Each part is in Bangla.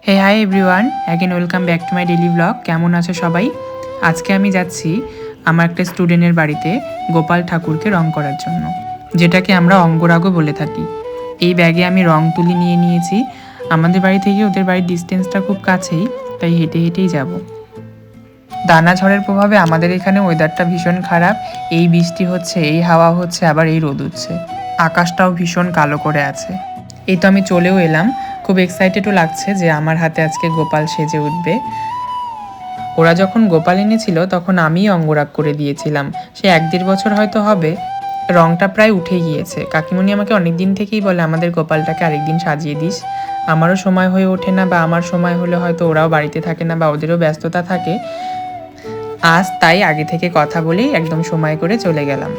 Hey hi everyone, again welcome back to my daily blog. কেমন আছো সবাই? আজকে আমি যাচ্ছি আমার একটা স্টুডেন্টের বাড়িতে গোপাল ঠাকুরকে রং করার জন্য, যেটাকে আমরা অঙ্গরাগও বলে থাকি। এই ব্যাগে আমি রং তুলি নিয়ে নিয়েছি। আমাদের বাড়ি থেকে ওদের বাড়ির ডিস্টেন্সটা খুব কাছেই, তাই হেঁটে হেঁটেই যাব। দানা ঝড়ের প্রভাবে আমাদের এখানে ওয়েদারটা ভীষণ খারাপ। এই বৃষ্টি হচ্ছে, এই হাওয়া হচ্ছে, আবার এই রোদ উঠছে। আকাশটাও ভীষণ কালো করে আছে। এই তো আমি চলেও এলাম। খুব এক্সাইটেডও লাগছে যে আমার হাতে আজকে গোপাল সেজে উঠবে। ওরা যখন গোপাল এনেছিল তখন আমিই অঙ্গরাগ করে দিয়েছিলাম। সে 1-1.5 বছর হয়তো হবে। রংটা প্রায় উঠে গিয়েছে। কাকিমণি আমাকে অনেক দিন থেকেই বলে আমাদের গোপালটাকে আরেকদিন সাজিয়ে দিস। আমারও সময় হয়ে ওঠে না, বা আমার সময় হলে হয়তো ওরাও বাড়িতে থাকে না, বা ওদেরও ব্যস্ততা থাকে। আজ তাই আগে থেকে কথা বলেই একদম সময় করে চলে গেলাম।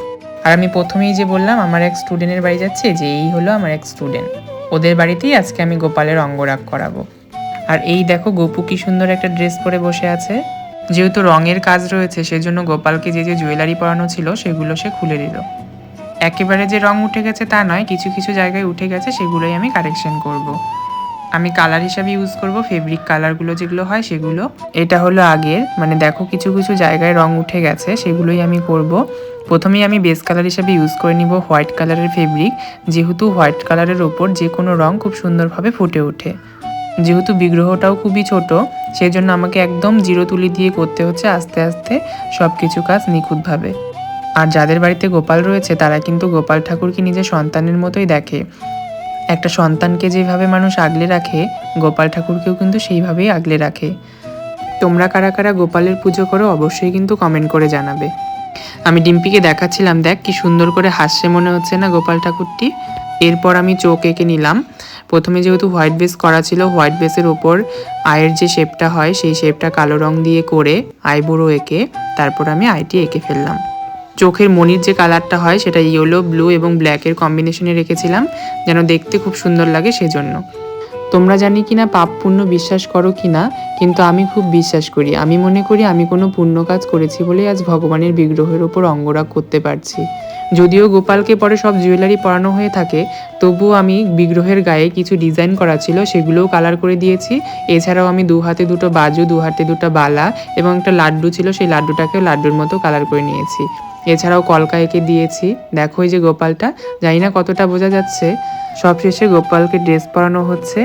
আর আমি প্রথমেই যে বললাম আমার এক স্টুডেন্টের বাড়ি যাচ্ছে, যে এই হলো আমার এক স্টুডেন্ট। ওদের বাড়িতেই আজকে আমি গোপালের অঙ্গরাগ করাবো। আর এই দেখো গোপু কি সুন্দর একটা ড্রেস পরে বসে আছে। যেহেতু রঙের কাজ রয়েছে সেজন্য গোপালকে যে যে জুয়েলারি পরানো ছিল সেগুলো সে খুলে দিল। একেবারে যে রং উঠে গেছে তা নয়, কিছু কিছু জায়গায় উঠে গেছে, সেগুলোই আমি কারেকশন করব। আমি কালার হিসাবে ইউজ করব ফেব্রিক কালারগুলো যেগুলো হয় সেগুলো। এটা হলো আগের, মানে দেখো কিছু কিছু জায়গায় রং উঠে গেছে, সেগুলোই আমি করব। প্রথমেই আমি বেস কালার হিসাবে ইউজ করে নিব হোয়াইট কালারের ফেব্রিক, যেহেতু হোয়াইট কালারের ওপর যে কোনো রং খুব সুন্দরভাবে ফুটে ওঠে। যেহেতু বিগ্রহটাও খুবই ছোট, সেই জন্য আমাকে একদম জিরো তুলি দিয়ে করতে হচ্ছে আস্তে আস্তে সব কিছু কাজ নিখুঁতভাবে। আর যাদের বাড়িতে গোপাল রয়েছে তারা কিন্তু গোপাল ঠাকুরকে নিজের সন্তানের মতোই দেখে। একটা সন্তানকে যেভাবে মানুষ আগলে রাখে, গোপাল ঠাকুরকেও কিন্তু সেইভাবেই আগলে রাখে। তোমরা কারা কারা গোপালের পুজো করো অবশ্যই কিন্তু কমেন্ট করে জানাবে। আমি ডিম্পিকে দেখাচ্ছিলাম, দেখ কি সুন্দর করে হাসছে মনে হচ্ছে না গোপাল ঠাকুরটি। এরপর আমি চোখ এঁকে নিলাম। প্রথমে যেহেতু হোয়াইট বেস করা ছিল, হোয়াইট বেসের ওপর আয়ের যে শেপটা হয় সেই শেপটা কালো রং দিয়ে করে আইবুড়ো এঁকে তারপর আমি আইটি এঁকে ফেললাম। চোখের মনির যে কালারটা হয় সেটা ইয়েলো, ব্লু এবং ব্ল্যাকের কম্বিনেশনে রেখেছিলাম, যেন দেখতে খুব সুন্দর লাগে সেজন্য। তোমরা জানি কিনা পাপ পুণ্য বিশ্বাস করো কিনা, কিন্তু আমি খুব বিশ্বাস করি। আমি মনে করি আমি কোনো পুণ্য কাজ করেছি বলেই আজ ভগবানের বিগ্রহের ওপর অঙ্গরাগ করতে পারছি। যদিও গোপালকে পরে সব জুয়েলারি পরানো হয়ে থাকে, তবুও আমি বিগ্রহের গায়ে কিছু ডিজাইন করা ছিল সেগুলোও কালার করে দিয়েছি। এছাড়াও আমি 2 হাতে 2টো বাজু, 2 হাতে 2টা বালা এবং একটা লাড্ডু ছিল, সেই লাড্ডুটাকেও লাড্ডুর মতো কালার করে নিয়েছি। এছাড়াও কলকা এঁকে দিয়েছি। দেখো এই যে গোপালটা, জানি না কতটা বোঝা যাচ্ছে। সবশেষে গোপালকে ড্রেস পরানো হচ্ছে।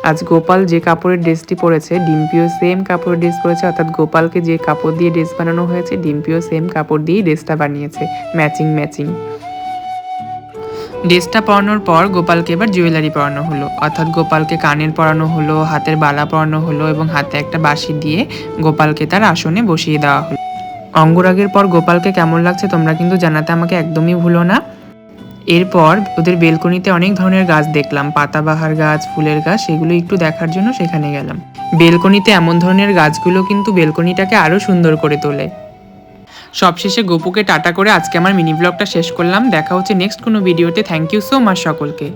আজ গোপাল যে কাপড়ের ড্রেসটি পরেছে, ডিম্পিও সেম কাপড়ের ড্রেস পরেছে, অর্থাৎ গোপালকে যে কাপড় দিয়ে ড্রেস বানানো হয়েছে ডিম্পিও সেম কাপড় দিয়েই ড্রেসটা বানিয়েছে, ম্যাচিং ম্যাচিং। ড্রেসটা পরানোর পর গোপালকে এবার জুয়েলারি পরানো হলো, অর্থাৎ গোপালকে কানের পরানো হলো, হাতের বালা পরানো হলো এবং হাতে একটা বাঁশি দিয়ে গোপালকে তার আসনে বসিয়ে দেওয়া হলো। অঙ্গরাগের পর গোপালকে কেমন লাগছে তোমরা কিন্তু জানাতে আমাকে একদমই ভুলো না। এরপর ওদের বেলকনিতে অনেক ধরনের গাছ দেখলাম, পাতাবাহার গাছ, ফুলের গাছ, সেগুলো একটু দেখার জন্য সেখানে গেলাম। বেলকনিতে এমন ধরনের গাছগুলো কিন্তু বেলকনিটাকে আরও সুন্দর করে তোলে। সবশেষে গোপুকে টাটা করে আজকে আমার মিনি ব্লগটা শেষ করলাম। দেখা হচ্ছে নেক্সট কোনো ভিডিওতে। থ্যাংক ইউ সো মাচ সকলকে।